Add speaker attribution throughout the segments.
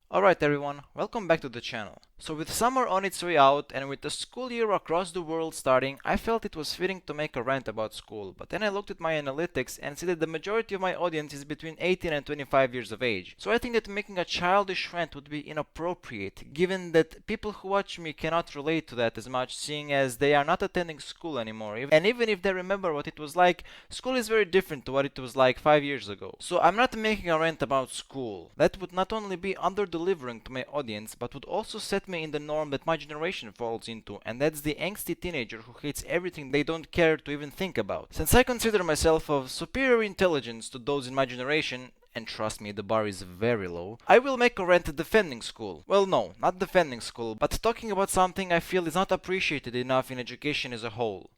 Speaker 1: Alright everyone, welcome back to the channel. So with summer on its way out and with the school year across the world starting, I felt it was fitting to make a rant about school, but then I looked at my analytics and see that the majority of my audience is between 18 and 25 years of age. So I think that making a childish rant would be inappropriate, given that people who watch me cannot relate to that as much, seeing as they are not attending school anymore. And even if they remember what it was like, school is very different to what it was like 5 years ago. So I'm not making a rant about school. That would not only be under-delivering to my audience, but would also set me in the norm that my generation falls into, and that's the angsty teenager who hates everything they don't care to even think about. Since I consider myself of superior intelligence to those in my generation, and trust me, the bar is very low, I will make a rant defending school. Well, no, not defending school, but talking about something I feel is not appreciated enough in education as a whole.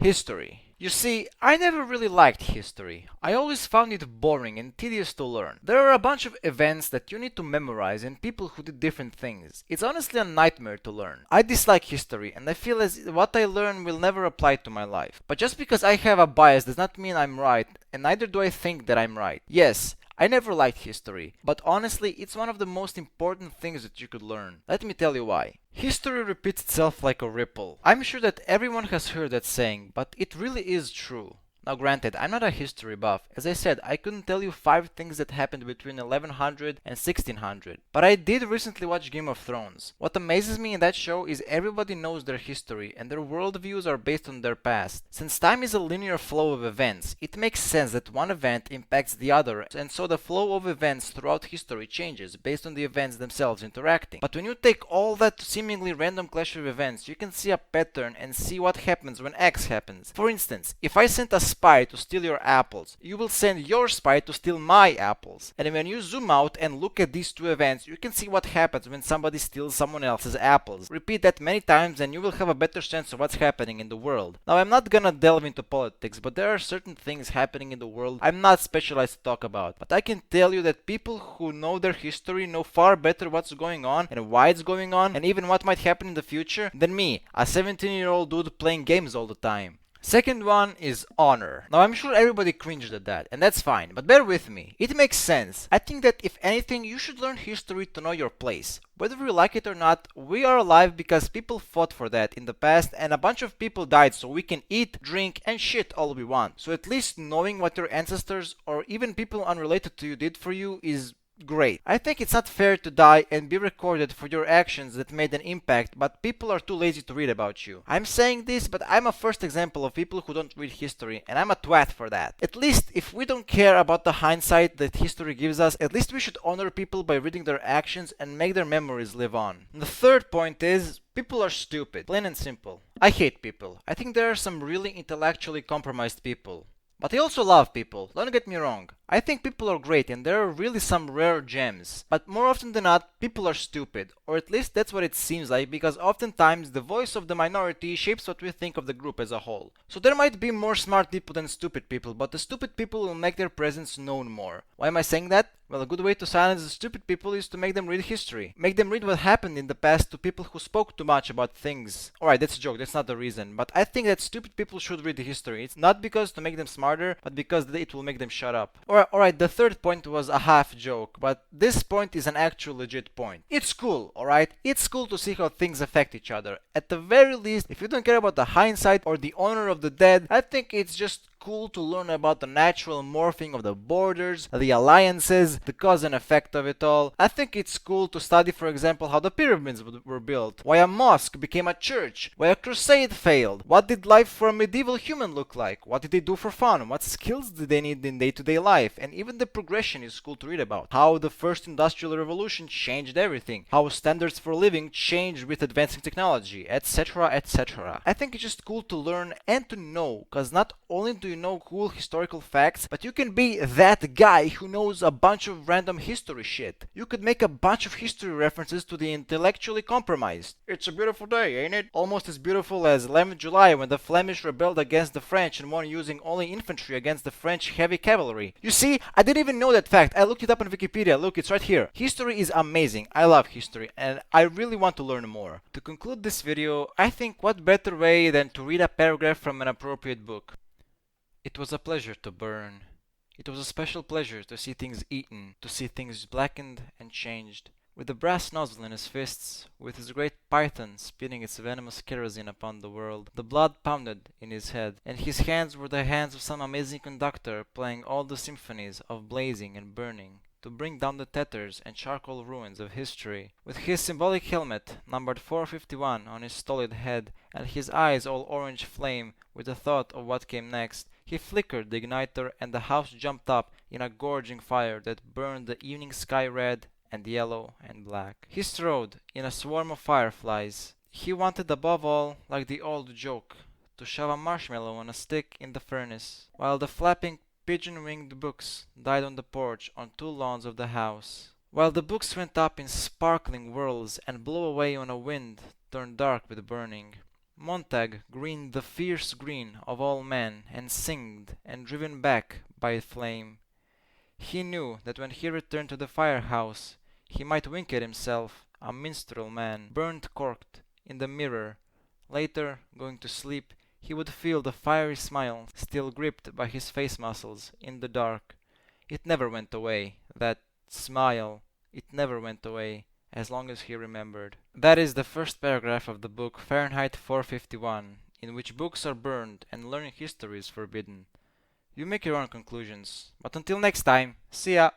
Speaker 1: History. You see, I never really liked history. I always found it boring and tedious to learn. There are a bunch of events that you need to memorize and people who did different things. It's honestly a nightmare to learn. I dislike history and I feel as what I learn will never apply to my life. But just because I have a bias does not mean I'm right, and neither do I think that I'm right. Yes, I never liked history, but honestly, it's one of the most important things that you could learn. Let me tell you why. History repeats itself like a ripple. I'm sure that everyone has heard that saying, but it really is true. Now granted, I'm not a history buff. As I said, I couldn't tell you 5 things that happened between 1100 and 1600. But I did recently watch Game of Thrones. What amazes me in that show is everybody knows their history and their worldviews are based on their past. Since time is a linear flow of events, it makes sense that one event impacts the other, and so the flow of events throughout history changes based on the events themselves interacting. But when you take all that seemingly random clash of events, you can see a pattern and see what happens when X happens. For instance, if I sent a spy to steal your apples, you will send your spy to steal my apples. And when you zoom out and look at these two events, you can see what happens when somebody steals someone else's apples. Repeat that many times and you will have a better sense of what's happening in the world. Now, I'm not gonna delve into politics, but there are certain things happening in the world I'm not specialized to talk about. But I can tell you that people who know their history know far better what's going on and why it's going on and even what might happen in the future than me, a 17-year-old dude playing games all the time. Second one is honor. Now I'm sure everybody cringed at that, and that's fine, but bear with me. It makes sense. I think that if anything, you should learn history to know your place. Whether we like it or not, we are alive because people fought for that in the past and a bunch of people died so we can eat, drink, and shit all we want. So at least knowing what your ancestors or even people unrelated to you did for you is great. I think it's not fair to die and be recorded for your actions that made an impact, but people are too lazy to read about you. I'm saying this, but I'm a first example of people who don't read history, and I'm a twat for that. At least, if we don't care about the hindsight that history gives us, at least we should honor people by reading their actions and make their memories live on. The third point is, people are stupid. Plain and simple. I hate people. I think there are some really intellectually compromised people. But I also love people, don't get me wrong. I think people are great and there are really some rare gems. But more often than not, people are stupid. Or at least that's what it seems like, because oftentimes the voice of the minority shapes what we think of the group as a whole. So there might be more smart people than stupid people, but the stupid people will make their presence known more. Why am I saying that? Well, a good way to silence the stupid people is to make them read history. Make them read what happened in the past to people who spoke too much about things. Alright, that's a joke, that's not the reason. But I think that stupid people should read the history. It's not because to make them smarter, but because it will make them shut up. Alright, the third point was a half joke, but this point is an actual legit point. It's cool, alright? It's cool to see how things affect each other. At the very least, if you don't care about the hindsight or the honor of the dead, I think it's just cool to learn about the natural morphing of the borders, the alliances, the cause and effect of it all. I think it's cool to study, for example, how the pyramids were built, why a mosque became a church, why a crusade failed, what did life for a medieval human look like, what did they do for fun, what skills did they need in day-to-day life, and even the progression is cool to read about. How the first industrial revolution changed everything, how standards for living changed with advancing technology, etc, etc. I think it's just cool to learn and to know, cause not only do you know cool historical facts, but you can be that guy who knows a bunch of random history shit. You could make a bunch of history references to the intellectually compromised. It's a beautiful day, ain't it? Almost as beautiful as 11th July when the Flemish rebelled against the French and won using only infantry against the French heavy cavalry. You see, I didn't even know that fact. I looked it up on Wikipedia. Look, it's right here. History is amazing. I love history and I really want to learn more. To conclude this video, I think what better way than to read a paragraph from an appropriate book. It was a pleasure to burn. It was a special pleasure to see things eaten, to see things blackened and changed. with the brass nozzle in his fists, with his great python spitting its venomous kerosene upon the world. The blood pounded in his head, and his hands were the hands of some amazing conductor playing all the symphonies of blazing and burning, to bring down the tatters and charcoal ruins of history. With his symbolic helmet, numbered 451, on his stolid head, and his eyes all orange flame with the thought of what came next, he flickered the igniter and the house jumped up in a gorging fire that burned the evening sky red and yellow and black. He strode in a swarm of fireflies. He wanted above all, like the old joke, to shove a marshmallow on a stick in the furnace, while the flapping pigeon-winged books died on the porch on 2 lawns of the house. While the books went up in sparkling whirls and blew away on a wind turned dark with burning, Montag greened the fierce green of all men and singed and driven back by a flame. He knew that when he returned to the firehouse he might wink at himself, a minstrel man, burnt corked, in the mirror. Later, going to sleep, he would feel the fiery smile still gripped by his face muscles in the dark. It never went away, that smile. It never went away, as long as he remembered. That is the first paragraph of the book Fahrenheit 451, in which books are burned and learning history is forbidden. You make your own conclusions. But until next time, see ya!